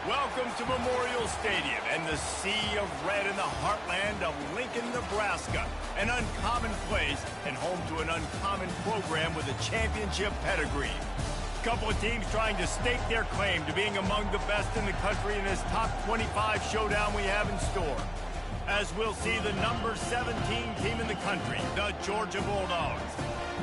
Welcome to Memorial Stadium and the sea of red in the heartland of Lincoln, Nebraska. An uncommon place and home to an uncommon program with a championship pedigree. A couple of teams trying to stake their claim to being among the best in the country in this top 25 showdown we have in store. As we'll see the number 17 team in the country, the Georgia Bulldogs,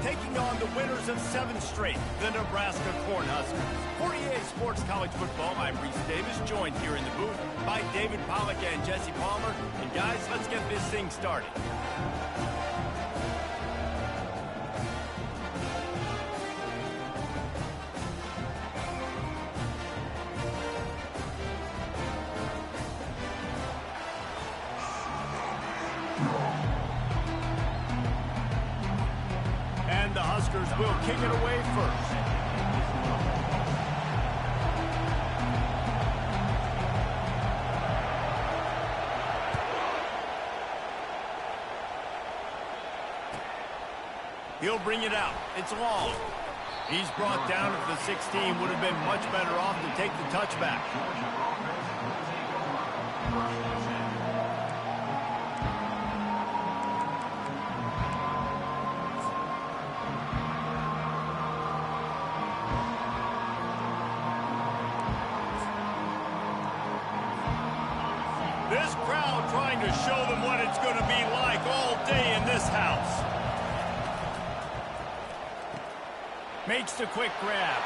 taking on the winners of 7 straight, the Nebraska Cornhuskers. 48 Sports College Football, I'm Reese Davis, joined here in the booth by David Pollack and Jesse Palmer. And guys, let's get this thing started. And the Huskers will kick it away first. He'll bring it out. It's long. He's brought down at the 16. Would have been much better off to take the touchback. This crowd trying to show them what it's going to be like all day in this house. Makes the quick grab.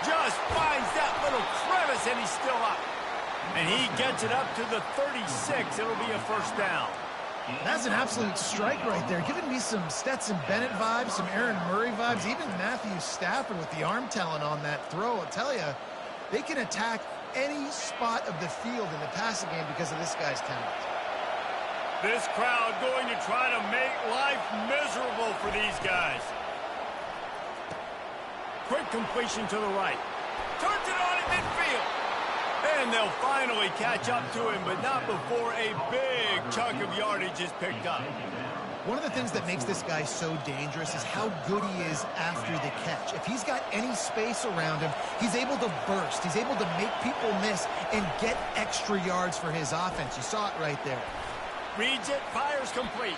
Just finds that little crevice, and he's still up. And he gets it up to the 36. It'll be a first down. That's an absolute strike right there. Giving me some Stetson Bennett vibes, some Aaron Murray vibes, even Matthew Stafford with the arm talent on that throw. I'll tell you, they can attack any spot of the field in the passing game because of this guy's talent. This crowd going to try to make life miserable for these guys. Quick completion to the right. Turns it on at midfield. And they'll finally catch up to him, but not before a big chunk of yardage is picked up. One of the things that makes this guy so dangerous is how good he is after the catch. If he's got any space around him, he's able to burst. He's able to make people miss and get extra yards for his offense. You saw it right there. Reads it, fires complete.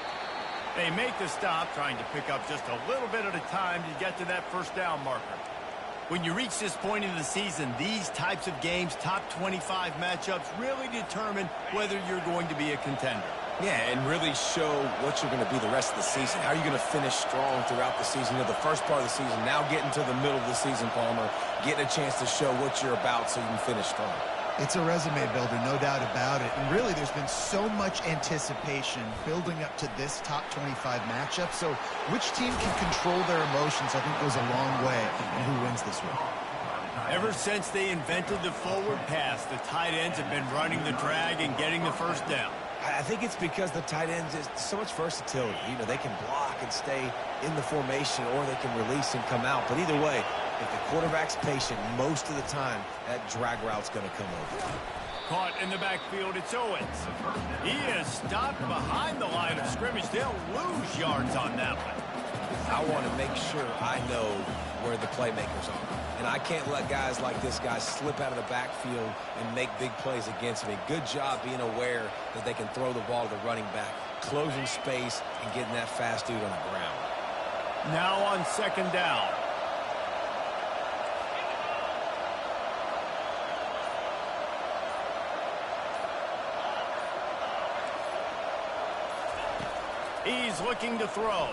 They make the stop, trying to pick up just a little bit at a time to get to that first down marker. When you reach this point in the season, these types of games, top 25 matchups, really determine whether you're going to be a contender. Yeah, and really show what you're going to be the rest of the season. How are you going to finish strong throughout the season? You know, the first part of the season, now getting to the middle of the season, Palmer, getting a chance to show what you're about so you can finish strong. It's a resume builder, no doubt about it. And really, there's been so much anticipation building up to this top 25 matchup. So which team can control their emotions, I think, goes a long way in who wins this one. Ever since they invented the forward pass, the tight ends have been running the drag and getting the first down. I think it's because the tight ends is so much versatility. You know, they can block and stay in the formation, or they can release and come out. But either way, if the quarterback's patient most of the time, that drag route's going to come over. Caught in the backfield, it's Owens. He is stopped behind the line of scrimmage. They'll lose yards on that one. I want to make sure I know where the playmakers are. And I can't let guys like this guy slip out of the backfield and make big plays against me. Good job being aware that they can throw the ball to the running back, closing space, and getting that fast dude on the ground. Now on second down. He's looking to throw.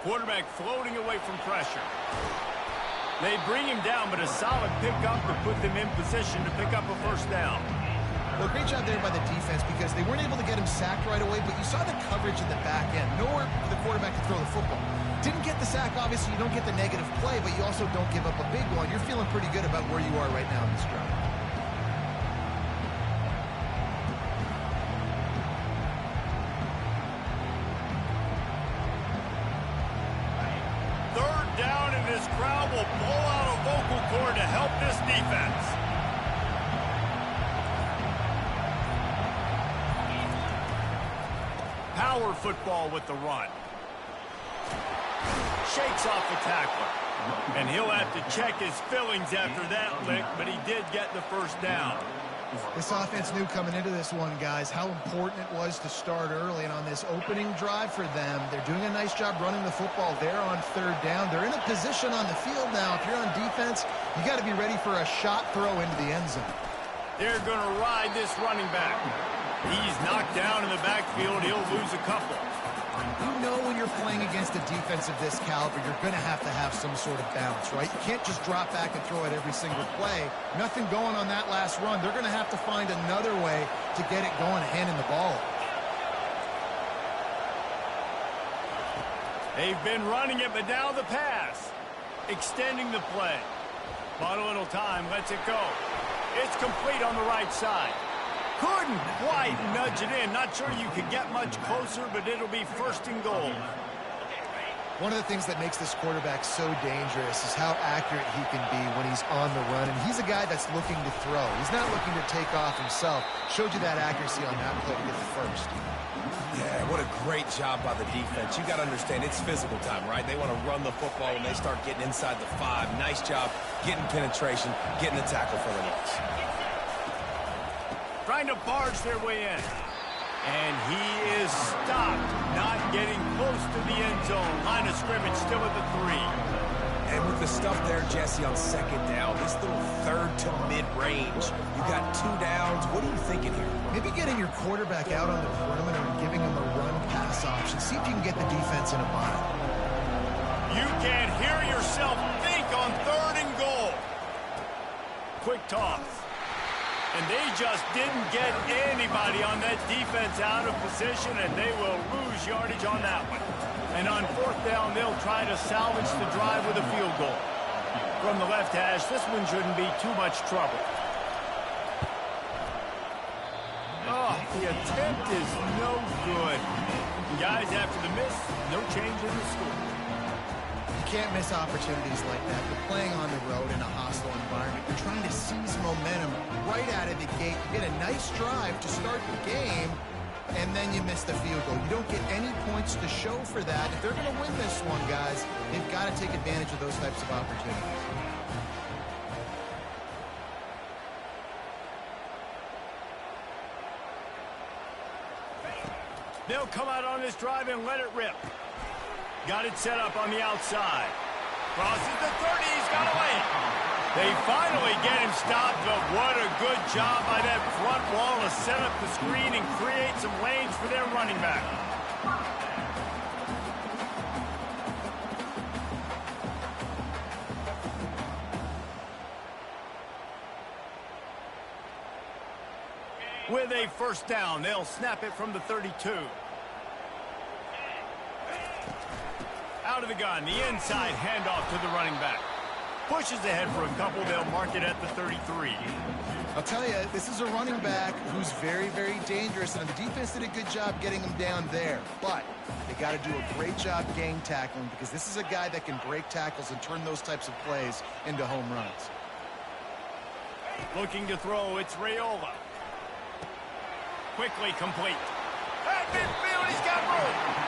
Quarterback floating away from pressure. They bring him down, but a solid pickup to put them in position to pick up a first down. Well, great job there by the defense because they weren't able to get him sacked right away, but you saw the coverage in the back end. Nowhere for the quarterback to throw the football. Didn't get the sack, obviously. You don't get the negative play, but you also don't give up a big one. You're feeling pretty good about where you are right now in this drive. Third down, and this crowd will pull out a vocal cord to help this defense. Power football with the run. Shakes off the tackler. And he'll have to check his fillings after that lick, but he did get the first down. This offense knew coming into this one, guys, how important it was to start early. And on this opening drive for them, they're doing a nice job running the football there on third down. They're in a position on the field now. If you're on defense, you got to be ready for a shot throw into the end zone. They're going to ride this running back. He's knocked down in the backfield. He'll lose a couple. You know when you're playing against a defense of this caliber, you're going to have some sort of balance, right? You can't just drop back and throw it every single play. Nothing going on that last run. They're going to have to find another way to get it going, handing the ball. They've been running it, but now the pass. Extending the play. Bought a little time, lets it go. It's complete on the right side. Couldn't quite nudge it in. Not sure you could get much closer, but it'll be first and goal. One of the things that makes this quarterback so dangerous is how accurate he can be when he's on the run. And he's a guy that's looking to throw. He's not looking to take off himself. Showed you that accuracy on that play to get the first. Yeah, what a great job by the defense. You got to understand, it's physical time, right? They want to run the football when they start getting inside the 5. Nice job getting penetration, getting the tackle for the loss. Trying to barge their way in. And he is stopped, not getting close to the end zone. Line of scrimmage still at the 3. And with the stuff there, Jesse, on second down, this little third to mid-range, you got 2 downs. What are you thinking here? Maybe getting your quarterback out on the perimeter and giving him a run-pass option. See if you can get the defense in a bind. You can hear yourself think on third and goal. Quick toss. And they just didn't get anybody on that defense out of position, and they will lose yardage on that one. And on fourth down, they'll try to salvage the drive with a field goal. From the left hash, this one shouldn't be too much trouble. Oh, the attempt is no good. Guys, after the miss, no change in the score. You can't miss opportunities like that. You're playing on the road in a hostile environment. You're trying to seize momentum right out of the gate. You get a nice drive to start the game, and then you miss the field goal. You don't get any points to show for that. If they're going to win this one, guys, they've got to take advantage of those types of opportunities. They'll come out on this drive and let it rip. Got it set up on the outside. Crosses the 30. He's got away. They finally get him stopped, but what a good job by that front wall to set up the screen and create some lanes for their running back. With a first down, they'll snap it from the 32. Out of the gun, the inside handoff to the running back. Pushes ahead for a couple, they'll mark it at the 33. I'll tell you, this is a running back who's very, very dangerous, and the defense did a good job getting him down there. But they got to do a great job gang tackling, because this is a guy that can break tackles and turn those types of plays into home runs. Looking to throw, it's Raiola. Quickly complete. At midfield, he's got room.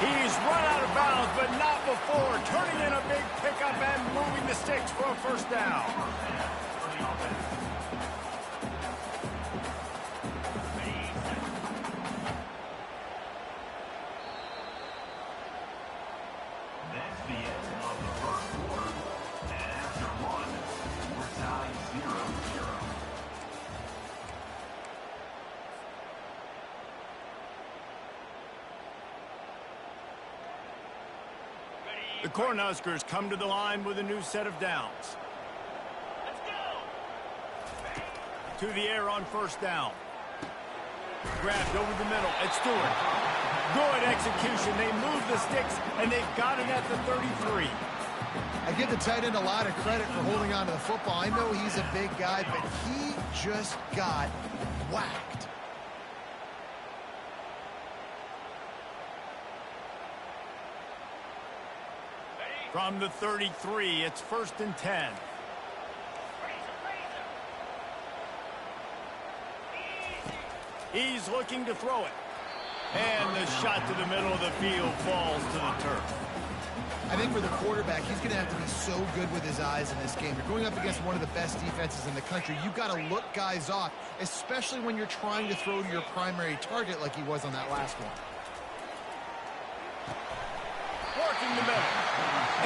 He's run out of bounds, but not before. Turning in a big pickup and moving the sticks for a first down. That's the end of the first quarter. And after one, we're tied 0-0. The Cornhuskers come to the line with a new set of downs. Let's go! To the air on first down. Grabbed over the middle at Stewart. Good execution. They move the sticks, and they've got it at the 33. I give the tight end a lot of credit for holding on to the football. I know he's a big guy, but he just got whacked. From the 33, it's first and 10. He's looking to throw it. And the shot to the middle of the field falls to the turf. I think for the quarterback, he's going to have to be so good with his eyes in this game. You're going up against one of the best defenses in the country. You've got to look guys off, especially when you're trying to throw to your primary target like he was on that last one. Working the middle.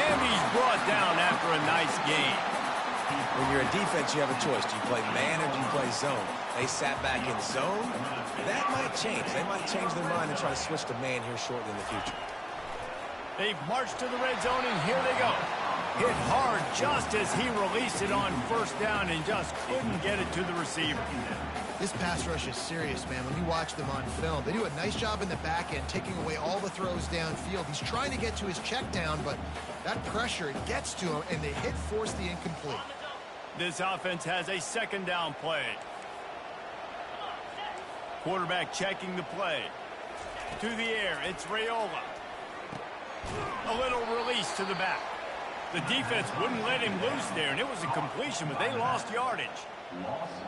And he's brought down after a nice game. When you're a defense, you have a choice. Do you play man or do you play zone? They sat back in zone. That might change. They might change their mind and try to switch to man here shortly in the future. They've marched to the red zone, and here they go. Hit hard just as he released it on first down and just couldn't get it to the receiver. This pass rush is serious, man. When you watch them on film, they do a nice job in the back end, taking away all the throws downfield. He's trying to get to his check down, but that pressure, it gets to him, and the hit forced the incomplete. This offense has a second down play. Quarterback checking the play. To the air, it's Raiola. A little release to the back. The defense wouldn't let him loose there, and it was a completion, but they lost yardage.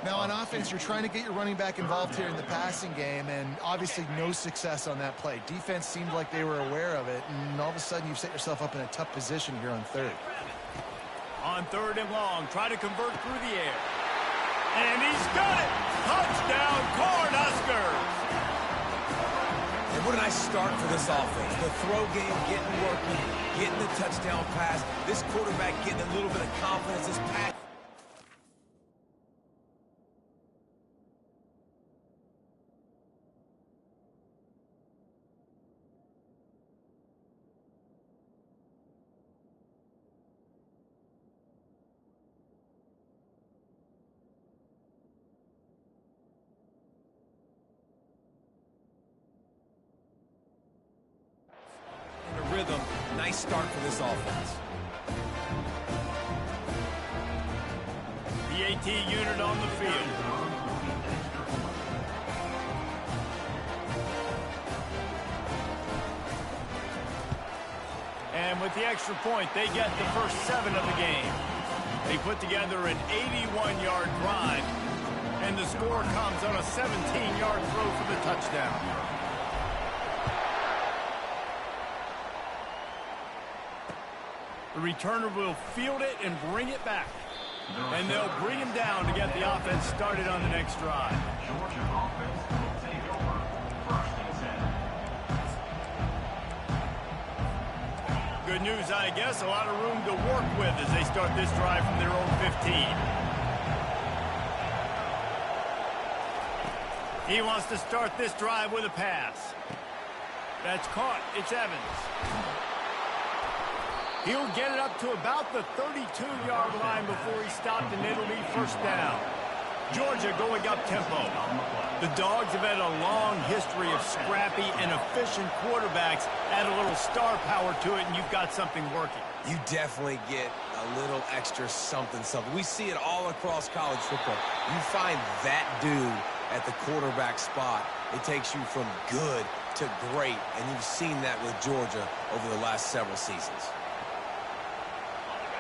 Now on offense, you're trying to get your running back involved here in the passing game, and obviously no success on that play. Defense seemed like they were aware of it, and all of a sudden you've set yourself up in a tough position here on third. On third and long, try to convert through the air. And he's got it! Touchdown, Cornhuskers! And what a nice start for this offense. The throw game getting working, getting the touchdown pass. This quarterback getting a little bit of confidence. This pass. Rhythm. Nice start for this offense. The AT unit on the field. And with the extra point, they get the first 7 of the game. They put together an 81-yard drive, and the score comes on a 17-yard throw for the touchdown. The returner will field it and bring it back. And they'll bring him down to get the offense started on the next drive. Georgia offense will take over 1st and 10. Good news, I guess. A lot of room to work with as they start this drive from their own 15. He wants to start this drive with a pass. That's caught. It's Evans. He'll get it up to about the 32-yard line before he's stopped, and it'll be first down. Georgia going up tempo. The Dogs have had a long history of scrappy and efficient quarterbacks. Add a little star power to it, and you've got something working. You definitely get a little extra something. We see it all across college football. You find that dude at the quarterback spot, it takes you from good to great, and you've seen that with Georgia over the last several seasons.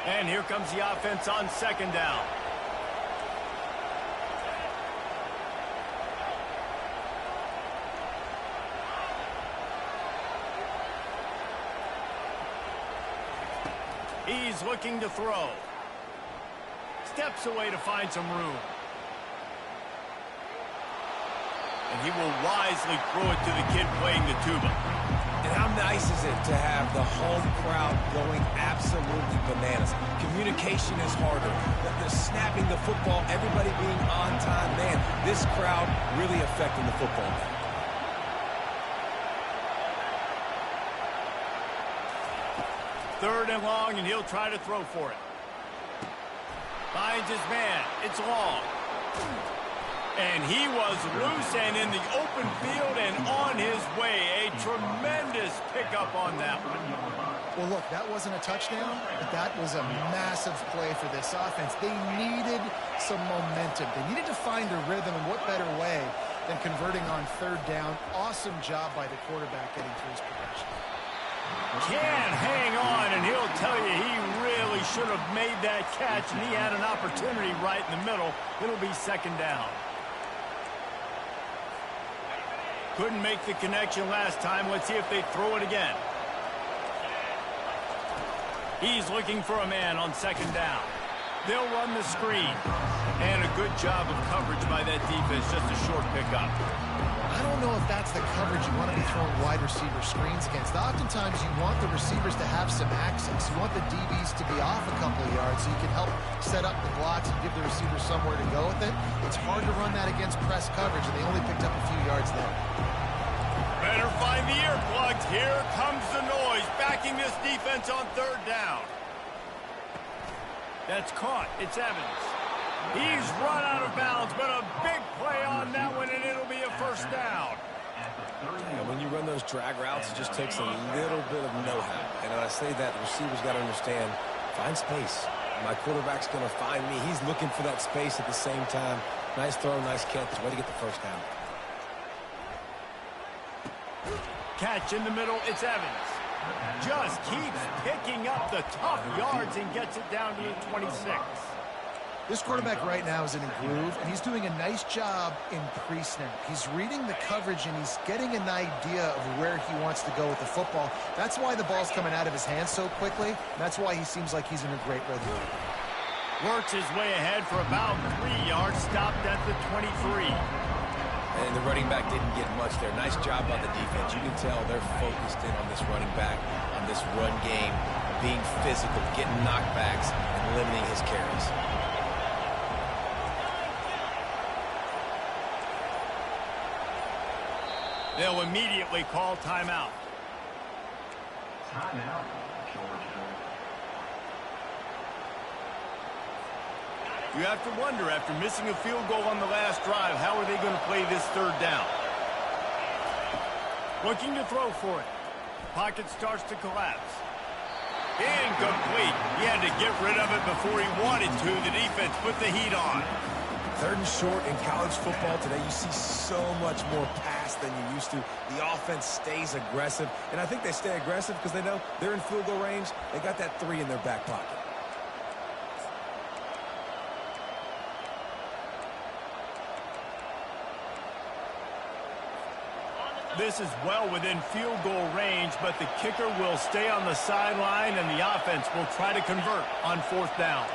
And here comes the offense on second down. He's looking to throw. Steps away to find some room. And he will wisely throw it to the kid playing the tuba. And how nice is it to have the home crowd going absolutely bananas? Communication is harder. They're snapping the football, everybody being on time. Man, this crowd really affecting the football game. Third and long, and he'll try to throw for it. Finds his man. It's long. And he was loose and in the open field and on his way. A tremendous pickup on that one. Well, look, that wasn't a touchdown, but that was a massive play for this offense. They needed some momentum. They needed to find a rhythm, and what better way than converting on third down. Awesome job by the quarterback getting through his progression. Can't hang on, and he'll tell you he really should have made that catch, and he had an opportunity right in the middle. It'll be second down. Couldn't make the connection last time. Let's see if they throw it again. He's looking for a man on second down. They'll run the screen. And a good job of coverage by that defense. Just a short pickup. I don't know if that's the coverage you want to be throwing wide receiver screens against. Oftentimes, you want the receivers to have some access. You want the DBs to be off a couple of yards so you can help set up the blocks and give the receivers somewhere to go with it. It's hard to run that against press coverage, and they only picked up a few yards there. Better find the earplugs. Here comes the noise, backing this defense on third down. That's caught. It's Evans. He's run out of bounds, but a big play on that one, and it'll be a first down. And when you run those drag routes, it just takes a little bit of know-how. And when I say that, the receiver's got to understand, find space. My quarterback's going to find me. He's looking for that space at the same time. Nice throw, nice catch. Way to get the first down. Catch in the middle, it's Evans. Just keeps picking up the tough yards and gets it down to the 26. This quarterback right now is in a groove, and he's doing a nice job in pre-snap. He's reading the coverage, and he's getting an idea of where he wants to go with the football. That's why the ball's coming out of his hands so quickly. That's why he seems like he's in a great rhythm. Works his way ahead for about 3 yards, stopped at the 23. And the running back didn't get much there. Nice job by the defense. You can tell they're focused in on this running back, on this run game, being physical, getting knockbacks, and limiting his carries. They'll immediately call timeout. Timeout, Georgia. You have to wonder, after missing a field goal on the last drive, how are they going to play this third down? Looking to throw for it. Pocket starts to collapse. Incomplete. He had to get rid of it before he wanted to. The defense put the heat on. Third and short in college football today, you see so much more pass than you used to. The offense stays aggressive, and I think they stay aggressive because they know they're in field goal range. They got that 3 in their back pocket. This is well within field goal range, but the kicker will stay on the sideline, and the offense will try to convert on fourth down.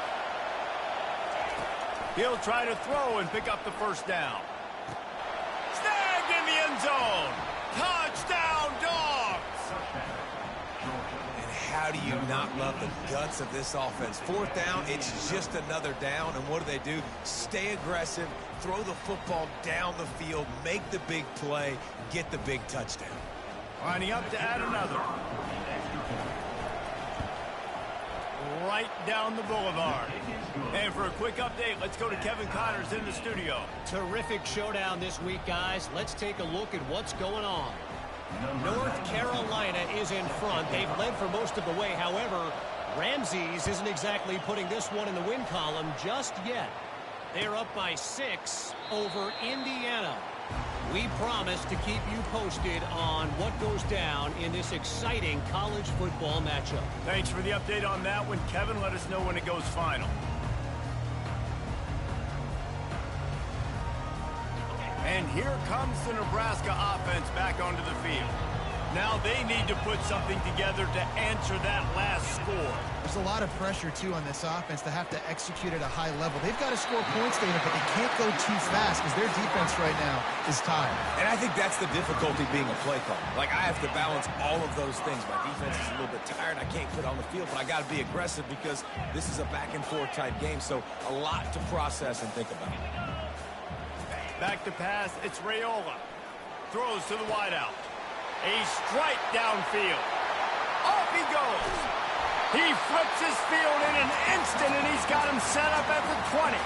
He'll try to throw and pick up the first down. Snagged in the end zone. Touchdown, Dogs! And how do you not love the guts of this offense? Fourth down, it's just another down, and what do? Stay aggressive, throw the football down the field, make the big play, get the big touchdown. Lining up to add another. Right down the boulevard. And for a quick update, let's go to Kevin Connors in the studio. Terrific showdown this week, guys. Let's take a look at what's going on. North Carolina is in front. They've led for most of the way. However, Ramses isn't exactly putting this one in the win column just yet. They're up by 6 over Indiana. We promise to keep you posted on what goes down in this exciting college football matchup. Thanks for the update on that one, Kevin. Let us know when it goes final. And here comes the Nebraska offense back onto the field. Now they need to put something together to answer that last score. There's a lot of pressure, too, on this offense to have to execute at a high level. They've got to score points, David, but they can't go too fast because their defense right now is tired. And I think that's the difficulty being a play caller. Like, I have to balance all of those things. My defense is a little bit tired. I can't put on the field, but I got to be aggressive because this is a back-and-forth type game, so a lot to process and think about. Back to pass, it's Raiola. Throws to the wideout. A strike downfield. Off he goes. He flips his field in an instant, and he's got him set up at the 20.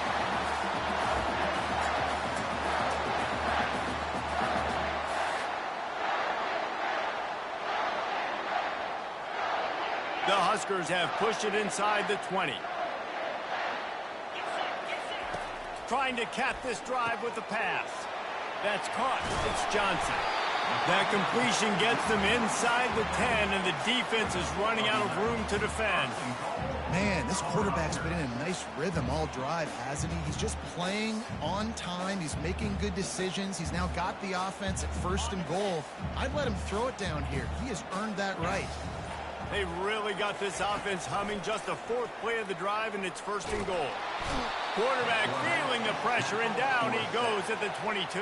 The Huskers have pushed it inside the 20. Trying to cap this drive with a pass. That's caught. It's Johnson. That completion gets them inside the 10, and the defense is running out of room to defend. Man, this quarterback's been in a nice rhythm all drive, hasn't he? He's just playing on time. He's making good decisions. He's now got the offense at 1st and goal. I'd let him throw it down here. He has earned that right. They really got this offense humming. Just the 4th play of the drive, and it's 1st and goal. Quarterback feeling the pressure, and down he goes at the 22.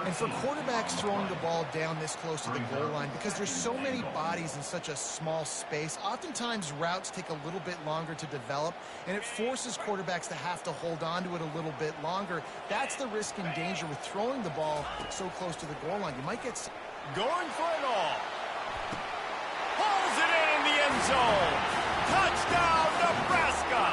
And for quarterbacks throwing the ball down this close to the goal line, because there's so many bodies in such a small space, oftentimes routes take a little bit longer to develop, and it forces quarterbacks to have to hold on to it a little bit longer. That's the risk and danger with throwing the ball so close to the goal line. You might get... Going for it all. Pulls it in the end zone. Touchdown, Nebraska!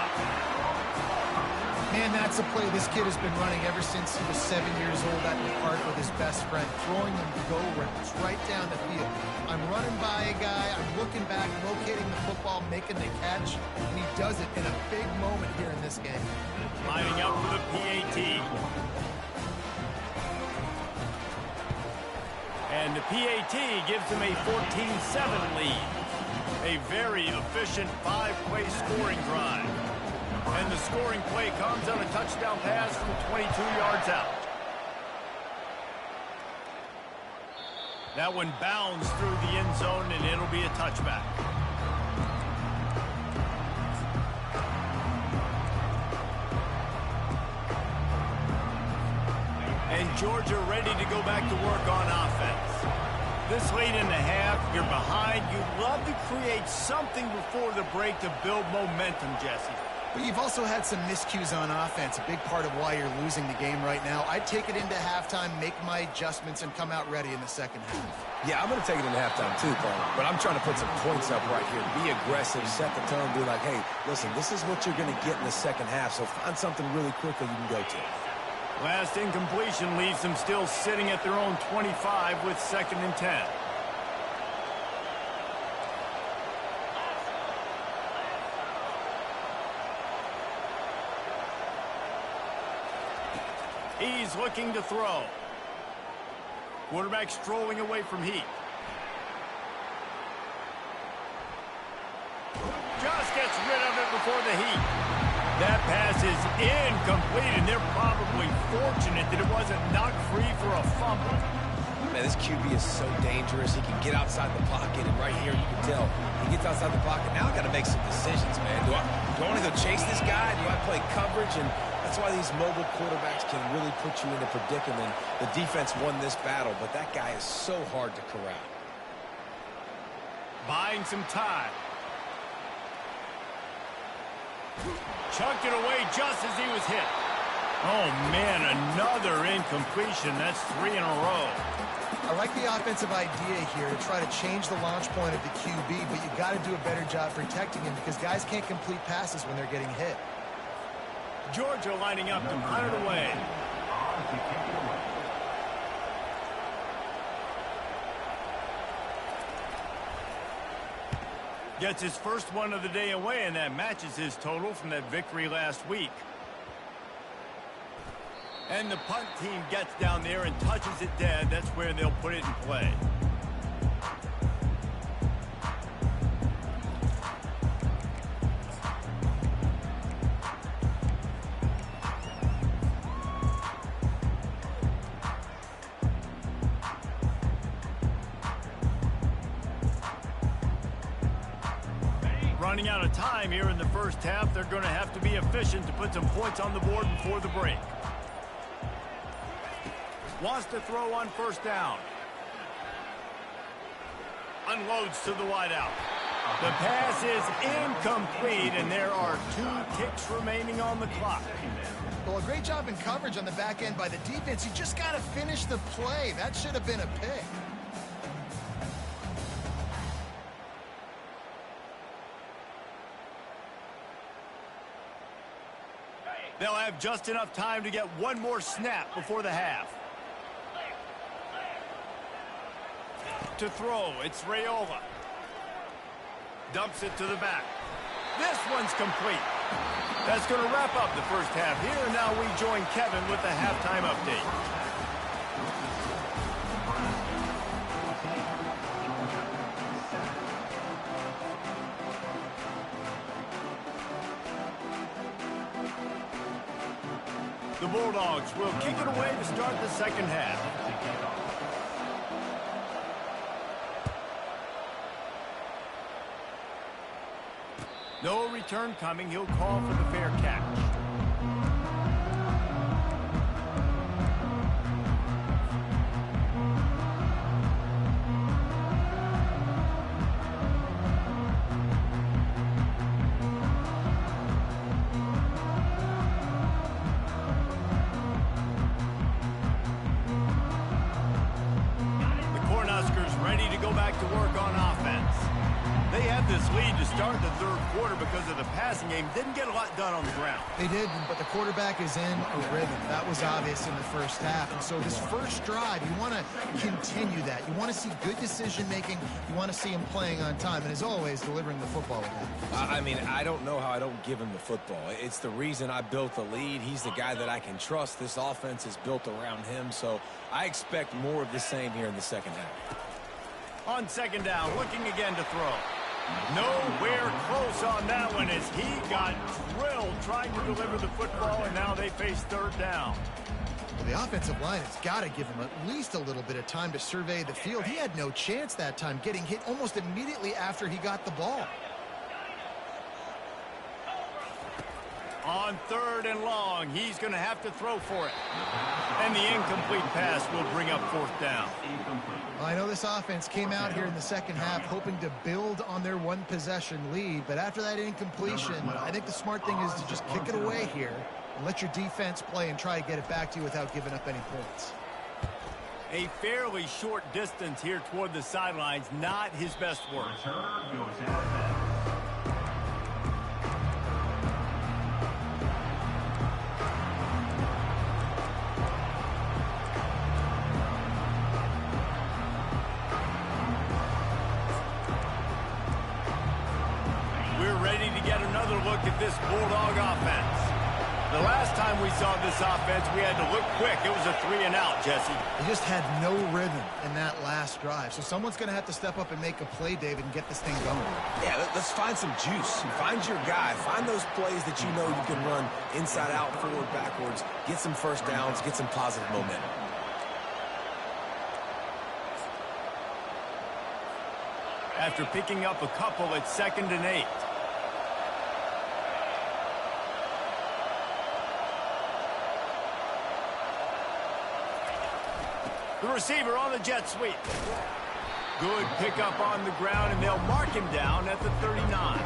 Man, that's a play this kid has been running ever since he was 7 years old at the park with his best friend, throwing them go routes right down the field. I'm running by a guy, I'm looking back, locating the football, making the catch, and he does it in a big moment here in this game. Lining up for the PAT. And the PAT gives them a 14-7 lead. A very efficient 5-play scoring drive. And the scoring play comes on a touchdown pass from 22 yards out. That one bounds through the end zone, and it'll be a touchback. And Georgia ready to go back to work on offense. This late in the half, you're behind. You'd love to create something before the break to build momentum, Jesse. But you've also had some miscues on offense, a big part of why you're losing the game right now. I'd take it into halftime, make my adjustments, and come out ready in the second half. Yeah, I'm going to take it into halftime too, Paul. But I'm trying to put some points up right here. Be aggressive, set the tone, be like, hey, listen, this is what you're going to get in the second half, so find something really quickly you can go to. Last incompletion leaves them still sitting at their own 25 with 2nd and 10. He's looking to throw. Quarterback strolling away from Heath. Just gets rid of it before the Heat. That pass is incomplete, and they're probably fortunate that it wasn't knocked free for a fumble. Man, this QB is so dangerous. He can get outside the pocket, and right here you can tell he gets outside the pocket. Now I got to make some decisions, man. Do I want to go chase this guy? Do I play coverage? And that's why these mobile quarterbacks can really put you in a predicament. The defense won this battle, but that guy is so hard to corral. Buying some time. Chucked it away just as he was hit. Oh, man, another incompletion. That's 3 in a row. I like the offensive idea here to try to change the launch point of the QB, but you got to do a better job protecting him because guys can't complete passes when they're getting hit. Georgia lining up to punt it away. Gets his first one of the day away, and that matches his total from that victory last week. And the punt team gets down there and touches it dead. That's where they'll put it in play. Running out of time here in the first half. They're going to have to be efficient to put some points on the board before the break. Wants to throw on 1st down. Unloads to the wideout. The pass is incomplete, and there are 2 ticks remaining on the clock. Well, a great job in coverage on the back end by the defense. You just got to finish the play. That should have been a pick. They'll have just enough time to get one more snap before the half. To throw, it's Raiola. Dumps it to the back. This one's complete. That's going to wrap up the first half here. Now we join Kevin with the halftime update. The Bulldogs will kick it away to start the second half. No return coming. He'll call for the fair catch. Ready to go back to work on offense. They had this lead to start the third quarter because of the passing game. Didn't get a lot done on the ground. They did, but the quarterback is in a rhythm. That was obvious in the first half. And so this first drive, you want to continue that. You want to see good decision-making. You want to see him playing on time. And as always, delivering the football with that. I mean, I don't know how I don't give him the football. It's the reason I built the lead. He's the guy that I can trust. This offense is built around him. So I expect more of the same here in the second half. On second down, looking again to throw. Nowhere close on that one as he got drilled trying to deliver the football, and now they face third down. Well, the offensive line has got to give him at least a little bit of time to survey the field. He had no chance that time, getting hit almost immediately after he got the ball. On third and long, he's going to have to throw for it. And the incomplete pass will bring up fourth down. Well, I know this offense came out here in the second half hoping to build on their one-possession lead, but after that incompletion, I think the smart thing is to just kick it away here and let your defense play and try to get it back to you without giving up any points. A fairly short distance here toward the sidelines, not his best work. Look at this Bulldog offense. The last time we saw this offense, we had to look quick. It was a 3-and-out, Jesse. They just had no rhythm in that last drive. So someone's going to have to step up and make a play, David, and get this thing going. Yeah, let's find some juice. Find your guy. Find those plays that you know you can run inside out, forward, backwards. Get some first downs. Get some positive momentum. After picking up a couple, it's 2nd and 8. The receiver on the jet sweep. Good pickup on the ground, and they'll mark him down at the 39.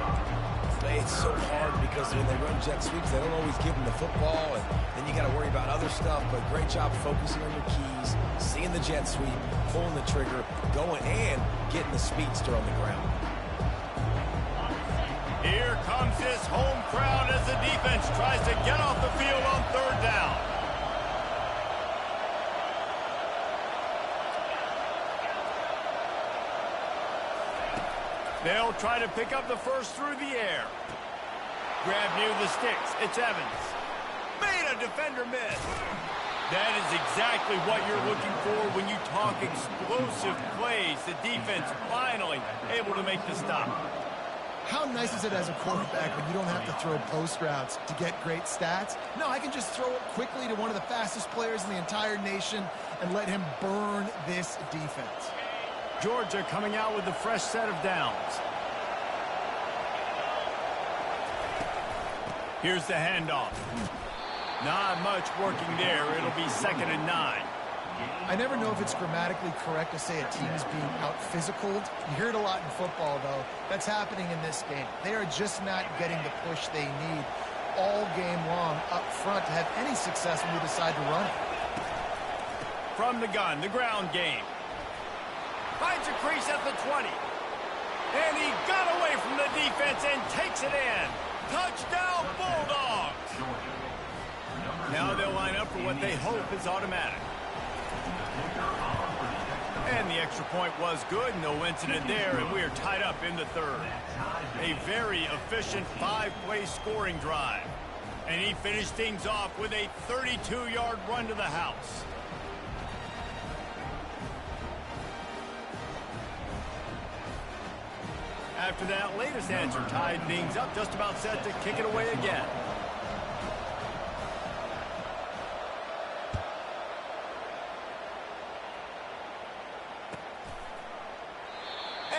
It's so hard because when they run jet sweeps, they don't always give them the football, and then you got to worry about other stuff. But great job focusing on your keys, seeing the jet sweep, pulling the trigger, going and getting the speedster on the ground. Here comes this home crowd as the defense tries to get off the field on third down. They'll try to pick up the first through the air. Grab near the sticks. It's Evans. Made a defender miss. That is exactly what you're looking for when you talk explosive plays. The defense finally able to make the stop. How nice is it as a quarterback when you don't have to throw post routes to get great stats? No, I can just throw it quickly to one of the fastest players in the entire nation and let him burn this defense. Georgia coming out with a fresh set of downs. Here's the handoff. Not much working there. It'll be 2nd and 9. I never know if it's grammatically correct to say a team is being out-physicaled. You hear it a lot in football, though. That's happening in this game. They are just not getting the push they need all game long up front to have any success when you decide to run it. From the gun, the ground game. Finds a crease at the 20. And he got away from the defense and takes it in. Touchdown, Bulldogs! Now they'll line up for what they hope is automatic. And the extra point was good. No incident there, and we are tied up in the third. A very efficient 5-play scoring drive. And he finished things off with a 32-yard run to the house. After that latest answer tied things up, just about set to kick it away again.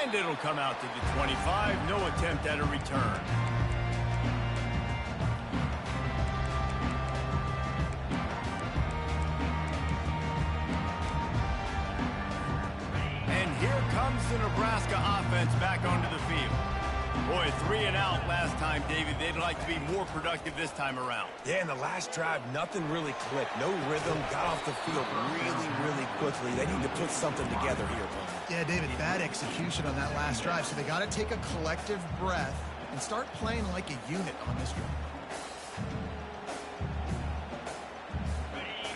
And it'll come out to the 25. No attempt at a return. And here comes the Nebraska offense back onto the field. Boy, 3 and out last time, David. They'd like to be more productive this time around. Yeah, in the last drive, nothing really clicked. No rhythm, got off the field really quickly. They need to put something together here, Brian. Yeah, David, bad execution on that last drive, so they got to take a collective breath and start playing like a unit on this drive.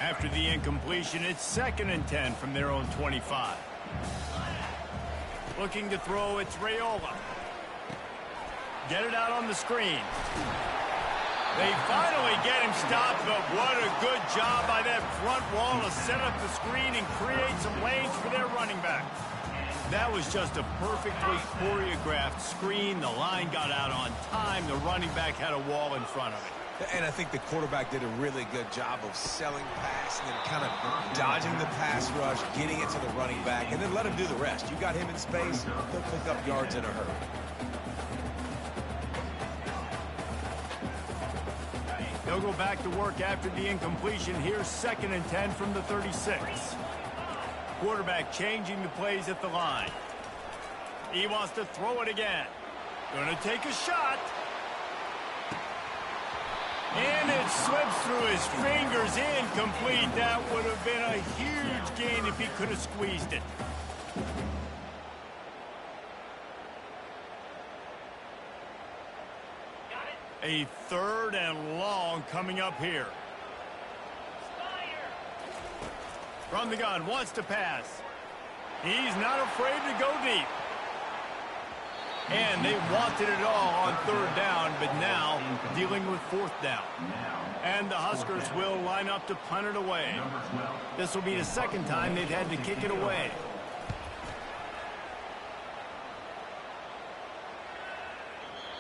After the incompletion, it's 2nd and 10 from their own 25. Looking to throw, it's Raiola. Get it out on the screen. They finally get him stopped, but what a good job by that front wall to set up the screen and create some lanes for their running back. That was just a perfectly choreographed screen. The line got out on time. The running back had a wall in front of it. And I think the quarterback did a really good job of selling pass and then kind of dodging the pass rush, getting it to the running back, and then let him do the rest. You got him in space, he'll pick up yards in a hurry. They'll go back to work after the incompletion. Here's 2nd and 10 from the 36. Quarterback changing the plays at the line. He wants to throw it again. Gonna take a shot. And it slips through his fingers, incomplete. That would have been a huge gain if he could have squeezed it. A 3rd and long coming up here. From the gun, wants to pass. He's not afraid to go deep. And they wanted it all on 3rd down, but now dealing with 4th down. And the Huskers will line up to punt it away. This will be the 2nd time they've had to kick it away.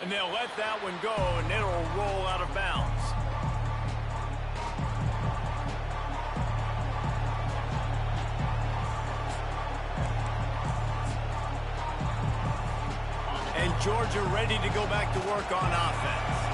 And they'll let that one go, and it'll roll out of bounds. And Georgia ready to go back to work on offense.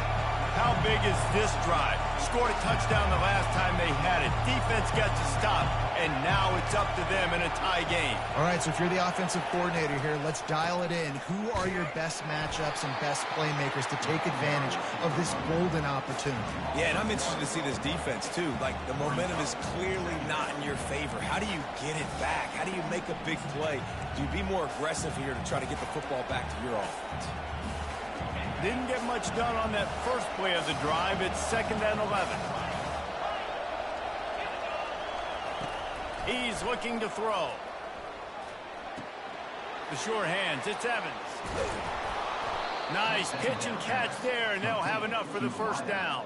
How big is this drive? Scored a touchdown the last time they had it. Defense gets a stop, and now it's up to them in a tie game. All right, so if you're the offensive coordinator here, let's dial it in. Who are your best matchups and best playmakers to take advantage of this golden opportunity? Yeah, and I'm interested to see this defense, too. Like, the momentum is clearly not in your favor. How do you get it back? How do you make a big play? Do you be more aggressive here to try to get the football back to your offense? Didn't get much done on that first play of the drive. It's 2nd and 11. He's looking to throw. The sure hands, it's Evans. Nice pitch and catch there, and they'll have enough for the 1st down.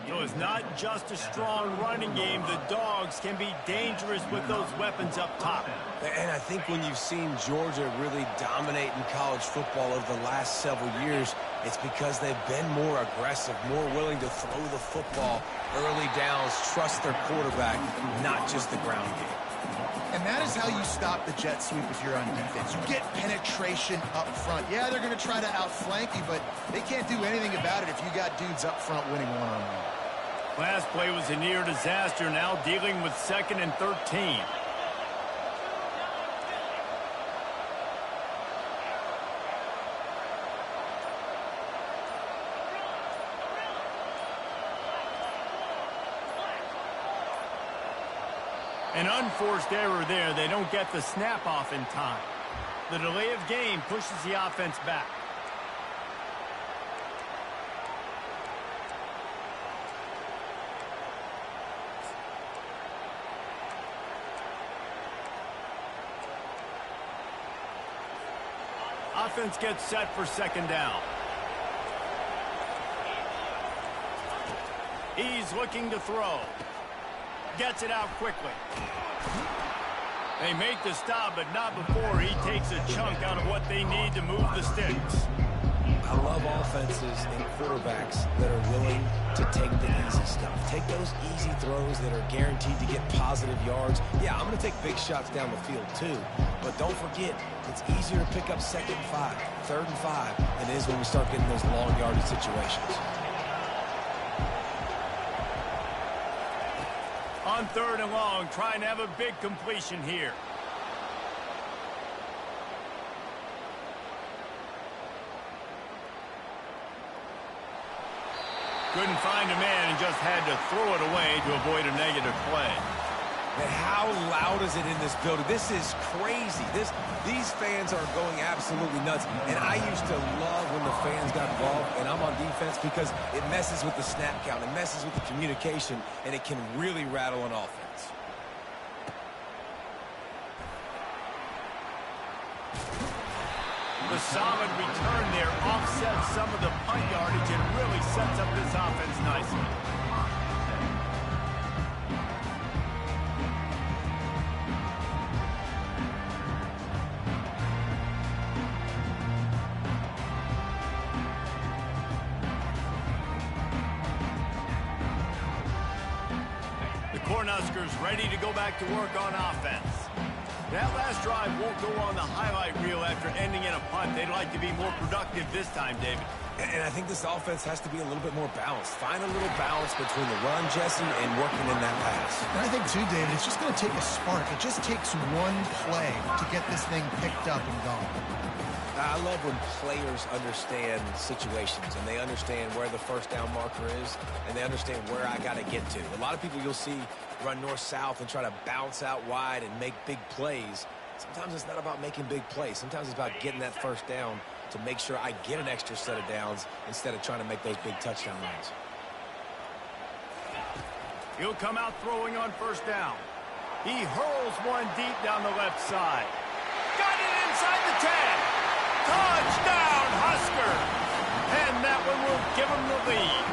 So it's not just a strong running game. The Dogs can be dangerous with those weapons up top. And I think when you've seen Georgia really dominate in college football over the last several years, it's because they've been more aggressive, more willing to throw the football early downs, trust their quarterback, not just the ground game. And that is how you stop the jet sweep if you're on defense. You get penetration up front. Yeah, they're going to try to outflank you, but they can't do anything about it if you got dudes up front winning one-on-one. Last play was a near disaster, now dealing with 2nd and 13. An unforced error there. They don't get the snap off in time. The delay of game pushes the offense back. Offense gets set for 2nd down. He's looking to throw. Gets it out quickly. They make the stop, but not before he takes a chunk out of what they need to move the sticks. I love offenses and quarterbacks that are willing to take the easy stuff. Take those easy throws that are guaranteed to get positive yards. Yeah, I'm going to take big shots down the field too, But don't forget, it's easier to pick up 2nd and 5, 3rd and 5 than it is when we start getting those long yardage situations. On 3rd and long, trying to have a big completion here. Couldn't find a man and just had to throw it away to avoid a negative play. And how loud is it in this building? This is crazy. These fans are going absolutely nuts. And I used to love when the fans got involved, and I'm on defense because it messes with the snap count. It messes with the communication, and it can really rattle an offense. The solid return there offsets some of the punt yardage and really sets up this offense nicely. The Cornhuskers ready to go back to work on offense. That last drive won't go on the highlight reel after ending in a punt. They'd like to be more productive this time, David. And I think this offense has to be a little bit more balanced. Find a little balance between the run, Jesse, and working in that pass. And I think, too, David, it's just going to take a spark. It just takes one play to get this thing picked up and going. I love when players understand situations and they understand where the first down marker is and they understand where I got to get to. A lot of people you'll see run north-south and try to bounce out wide and make big plays. Sometimes it's not about making big plays. Sometimes it's about getting that first down to make sure I get an extra set of downs instead of trying to make those big touchdown runs. He'll come out throwing on first down. He hurls one deep down the left side. Got it inside the 10. Touchdown, Husker! And that one will give him the lead.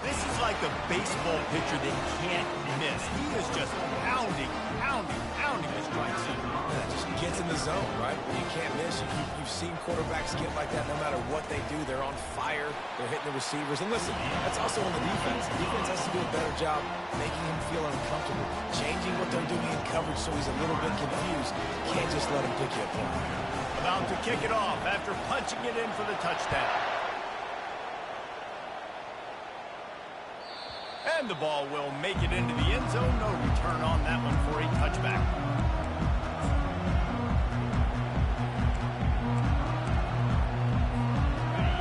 This is like a baseball pitcher that can't miss. He is just pounding the strike zone. Yeah, just gets in the zone, right? When you can't miss, you've seen quarterbacks get like that no matter what they do. They're on fire. They're hitting the receivers. And listen, that's also on the defense. The defense has to do a better job making him feel uncomfortable, changing what they're doing in coverage so he's a little bit confused. Can't just let him pick you apart. About to kick it off after punching it in for the touchdown. And the ball will make it into the end zone. No return on that one for a touchback.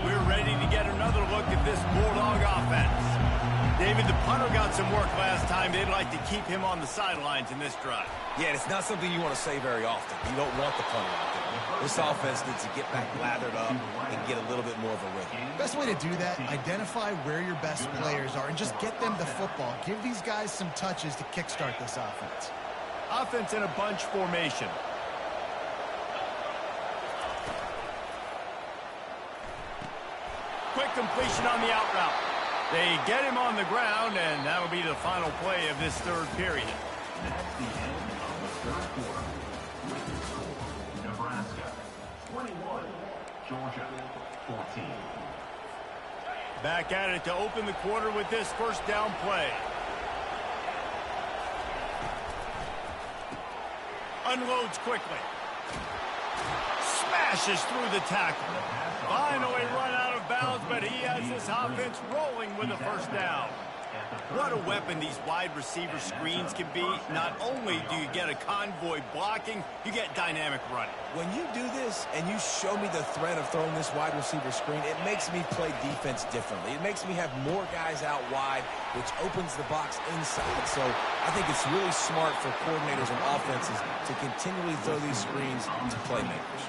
We're ready to get another look at this Bulldog offense. David, the punter got some work last time. They'd like to keep him on the sidelines in this drive. Yeah, it's not something you want to say very often. You don't want the punter out there. This offense needs to get back lathered up and get a little bit more of a rhythm. Best way to do that, identify where your best players are and just get them the football. Give these guys some touches to kickstart this offense. Offense in a bunch formation. Quick completion on the out route. They get him on the ground, and that'll be the final play of this third period. That's the end of the third quarter. With the score, Nebraska 21, Georgia 14. Back at it to open the quarter with this first down play. Unloads quickly. Smashes through the tackle. Finally run out of bounds, but he has this offense rolling with a first down. What a weapon these wide receiver screens can be. Not only do you get a convoy blocking, you get dynamic running. When you do this and you show me the threat of throwing this wide receiver screen, it makes me play defense differently. It makes me have more guys out wide, which opens the box inside. So I think it's really smart for coordinators and offenses to continually throw these screens to playmakers.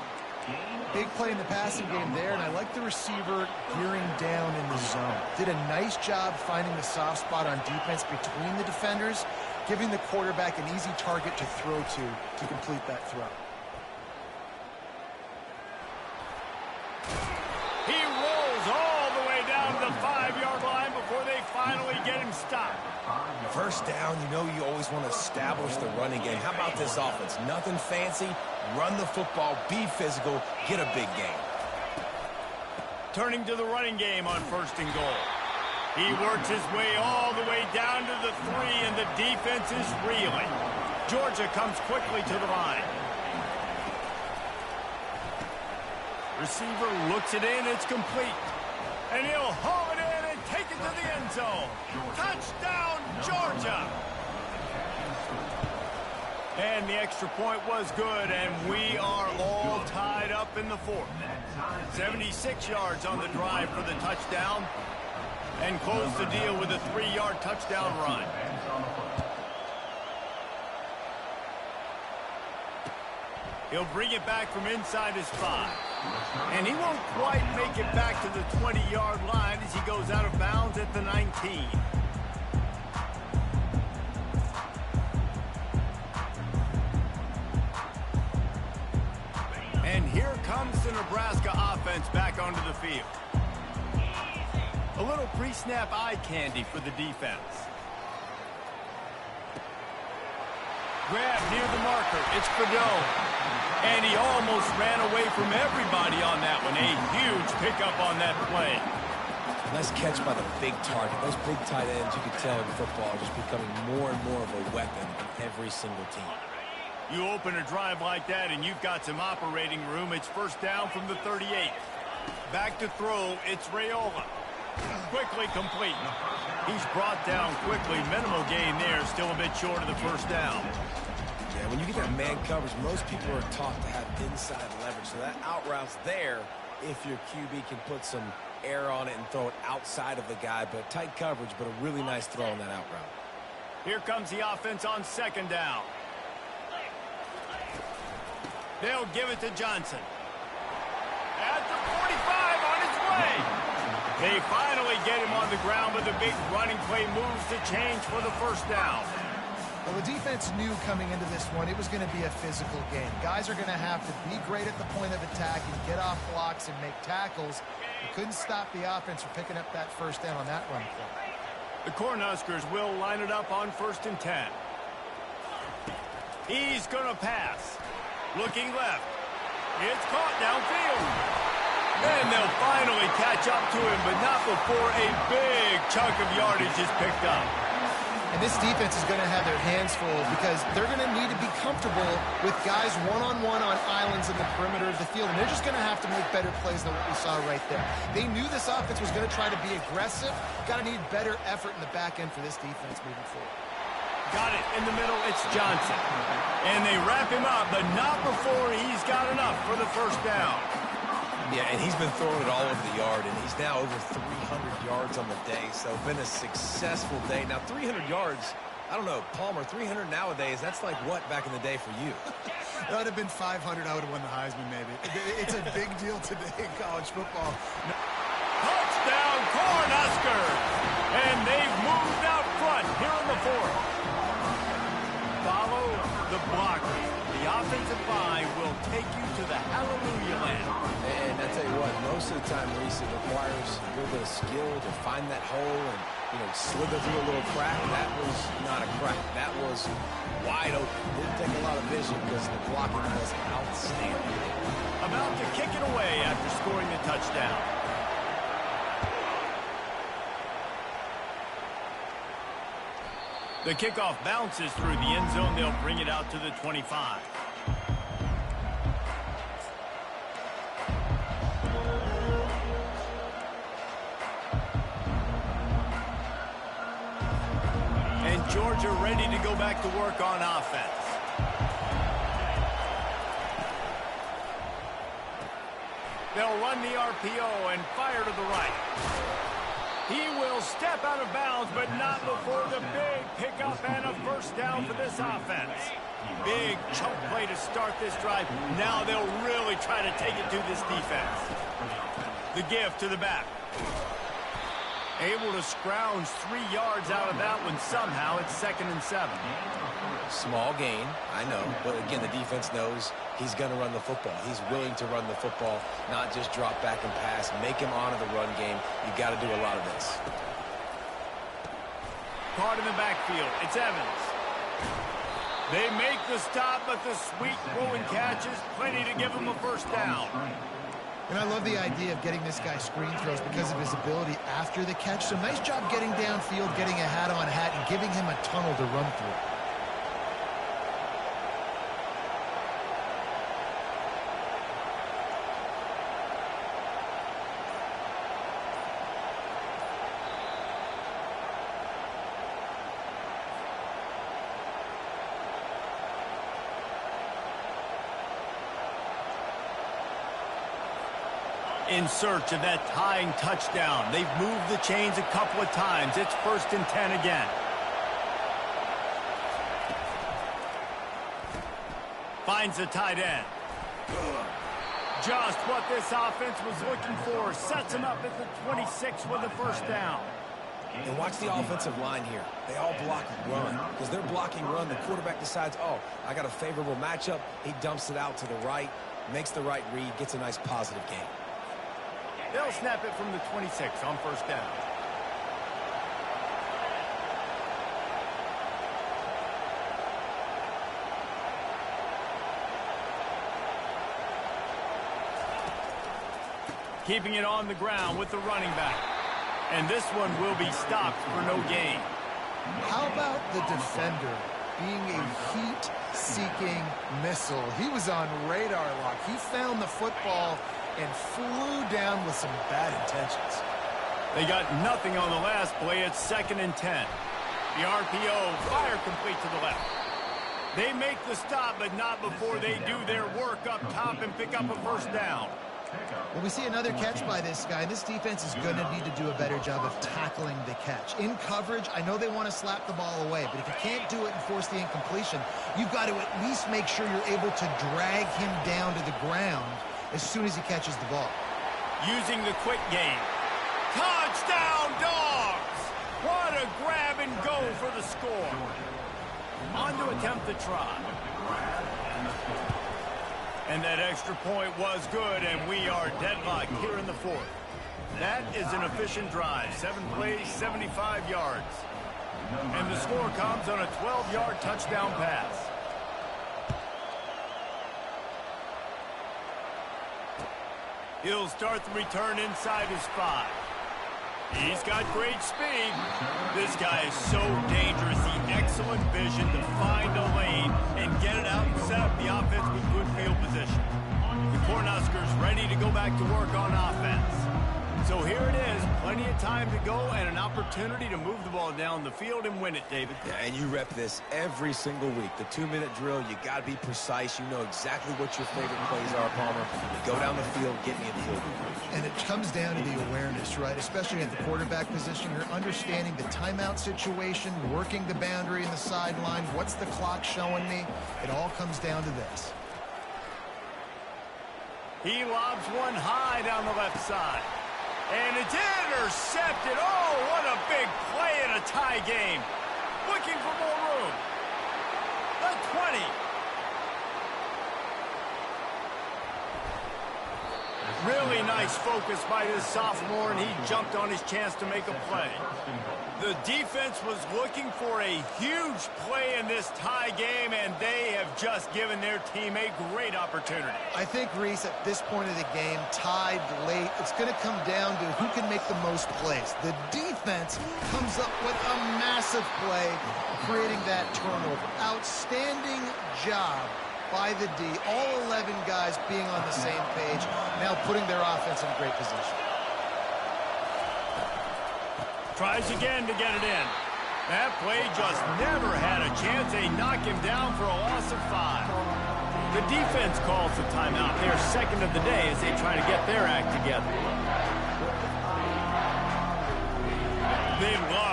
Big play in the passing game there, and I like the receiver gearing down in the zone. Did a nice job finding the soft spot on defense between the defenders, giving the quarterback an easy target to throw to complete that throw. He rolls all the way down to the 5-yard line before they finally get him stopped. First down, you know you always want to establish the running game. How about this offense? Nothing fancy. Run the football, be physical, get a big gain. Turning to the running game on 1st and goal. He works his way all the way down to the 3, and the defense is reeling. Georgia comes quickly to the line. Receiver looks it in, it's complete. And he'll haul it in and take it to the end zone. Touchdown, Georgia! And the extra point was good, and we are all tied up in the 4th. 76 yards on the drive for the touchdown, and close the deal with a 3-yard touchdown run. He'll bring it back from inside his 5. And he won't quite make it back to the 20-yard line as he goes out of bounds at the 19. And here comes the Nebraska offense back onto the field. A little pre-snap eye candy for the defense. Grab near the marker. It's Fedot. And he almost ran away from everybody on that one. A huge pickup on that play. Nice catch by the big target. Those big tight ends, you can tell in football, are just becoming more and more of a weapon in every single team. You open a drive like that and you've got some operating room. It's 1st down from the 38. Back to throw, it's Raiola. Quickly complete. He's brought down quickly. Minimal gain there, still a bit short of the 1st down. Yeah, when you get that man coverage, most people are taught to have inside leverage. So that out route's there if your QB can put some air on it and throw it outside of the guy. But tight coverage, but a really nice throw on that out route. Here comes the offense on 2nd down. They'll give it to Johnson. At the 45 on his way. They finally get him on the ground, but the big running play moves the change for the 1st down. Well, the defense knew coming into this one it was going to be a physical game. Guys are going to have to be great at the point of attack and get off blocks and make tackles. They couldn't stop the offense from picking up that 1st down on that run play. The Cornhuskers will line it up on 1st and 10. He's going to pass. Looking left. It's caught downfield. And they'll finally catch up to him, but not before a big chunk of yardage is picked up. And this defense is going to have their hands full because they're going to need to be comfortable with guys one-on-one on islands in the perimeter of the field. And they're just going to have to make better plays than what we saw right there. They knew this offense was going to try to be aggressive. Got to need better effort in the back end for this defense moving forward. Got it in the middle. It's Johnson. And they wrap him up, but not before he's got enough for the 1st down. Yeah, and he's been throwing it all over the yard, and he's now over 300 yards on the day, so been a successful day. Now, 300 yards, I don't know, Palmer, 300 nowadays, that's like what back in the day for you? That would have been 500. I would have won the Heisman, maybe. It's a big deal today in college football. Touchdown, Cornhuskers! And they've moved out front here in the 4th. Follow the blocker. The offensive line will take you to the hallelujah land. And I tell you what, most of the time, Reese, it requires a little bit of skill to find that hole and, you know, slither through a little crack. That was not a crack. That was wide open. Didn't take a lot of vision because the blocking was outstanding. About to kick it away after scoring the touchdown. The kickoff bounces through the end zone. They'll bring it out to the 25. And Georgia ready to go back to work on offense. They'll run the RPO and fire to the right. He will step out of bounds, but not before the big pickup and a first down for this offense. Big chunk play to start this drive. Now they'll really try to take it to this defense. The give to the back. Able to scrounge 3 yards out of that one somehow. It's 2nd and 7. Small gain, I know. But again, the defense knows he's going to run the football. He's willing to run the football, not just drop back and pass. Make him honor the run game. You got to do a lot of this. Caught in the backfield. It's Evans. They make the stop, but the sweet throwing catch is plenty to give him a first down. And I love the idea of getting this guy screen throws because of his ability after the catch. So nice job getting downfield, getting a hat-on-hat, and giving him a tunnel to run through. In search of that tying touchdown. They've moved the chains a couple of times. It's 1st and 10 again. Finds the tight end. Just what this offense was looking for. Sets him up at the 26 with a first down. And watch the offensive line here. They all block run. Because they're blocking run, the quarterback decides, oh, I got a favorable matchup. He dumps it out to the right, makes the right read, gets a nice positive gain. They'll snap it from the 26 on first down. Keeping it on the ground with the running back. And this one will be stopped for no gain. How about the defender being a heat-seeking missile? He was on radar lock. He found the football and flew down with some bad intentions. They got nothing on the last play. It's 2nd and 10. The RPO, fire complete to the left. They make the stop, but not before they do their work up top and pick up a first down. Well, we see another catch by this guy. This defense is going to need to do a better job of tackling the catch. In coverage, I know they want to slap the ball away, but if you can't do it and force the incompletion, you've got to at least make sure you're able to drag him down to the ground as soon as he catches the ball. Using the quick game. Touchdown, Dogs! What a grab and go for the score. On to attempt the try. And that extra point was good, and we are deadlocked here in the 4th. That is an efficient drive. 7 plays, 75 yards. And the score comes on a 12-yard touchdown pass. He'll start the return inside his 5. He's got great speed. This guy is so dangerous. The excellent vision to find a lane and get it out and set up the offense with good field position. The Cornhuskers ready to go back to work on offense. So here it is, plenty of time to go and an opportunity to move the ball down the field and win it, David. Yeah, and you rep this every single week. The 2-minute drill, you got to be precise. You know exactly what your favorite plays are, Palmer. You go down the field, get me in field. And it comes down to the awareness, right? Especially at the quarterback position. You're understanding the timeout situation, working the boundary and the sideline. What's the clock showing me? It all comes down to this. He lobs one high down the left side. And it's intercepted. Oh, what a big play in a tie game. Looking for more room. The 20. Really nice focus by this sophomore, and he jumped on his chance to make a play. The defense was looking for a huge play in this tie game, and they have just given their team a great opportunity. I think, Reese, at this point of the game, tied late, it's going to come down to who can make the most plays. The defense comes up with a massive play, creating that turnover. Outstanding job by the D. All 11 guys being on the same page, now putting their offense in great position. Tries again to get it in. That play just never had a chance. They knock him down for a loss of 5. The defense calls the timeout. They're second of the day as they try to get their act together.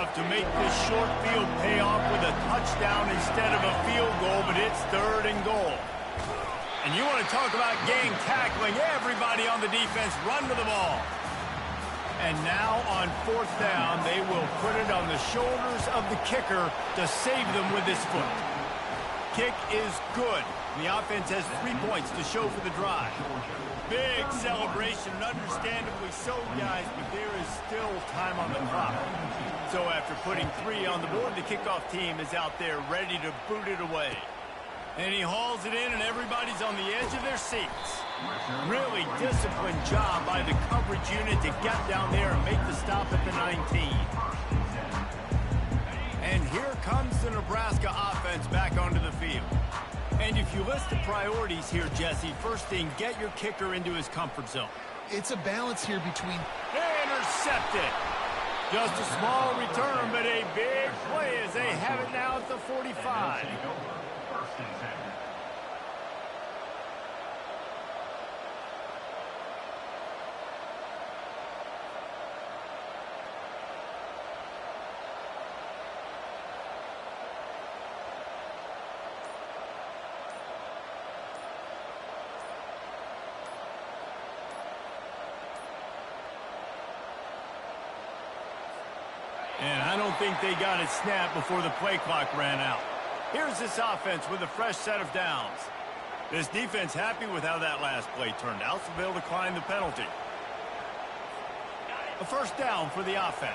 enough to make this short field pay off with a touchdown instead of a field goal, but it's 3rd and goal. And you want to talk about gang tackling, everybody on the defense run to the ball. And now on 4th down, they will put it on the shoulders of the kicker to save them with his foot. Kick is good. The offense has 3 points to show for the drive. Big celebration, understandably so, guys, but there is still time on the clock. So after putting 3 on the board, the kickoff team is out there ready to boot it away. And he hauls it in, and everybody's on the edge of their seats. Really disciplined job by the coverage unit to get down there and make the stop at the 19. And here comes the Nebraska offense back onto the field. And if you list the priorities here, Jesse, first thing, get your kicker into his comfort zone. It's a balance here between... Intercepted. Just a small return, but a big play as they have it now at the 45. And I don't think they got it snapped before the play clock ran out. Here's this offense with a fresh set of downs. This defense happy with how that last play turned out, so they'll decline the penalty. A 1st down for the offense.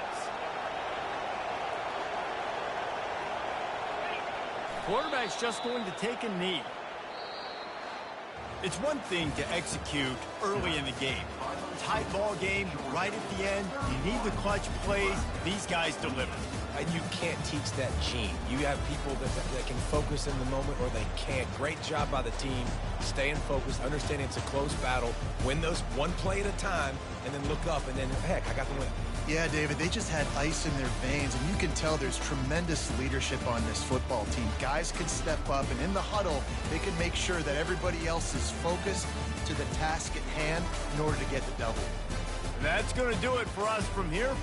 Quarterback's just going to take a knee. It's one thing to execute early in the game. Tight ball game, right at the end. You need the clutch plays. These guys deliver. And you can't teach that gene. You have people that can focus in the moment or they can't. Great job by the team, staying focused, understanding it's a close battle, win those 1 play at a time, and then look up, and then, heck, I got the win. Yeah, David, they just had ice in their veins, and you can tell there's tremendous leadership on this football team. Guys can step up, and in the huddle, they can make sure that everybody else is focused to the task at hand in order to get the W. That's going to do it for us from here.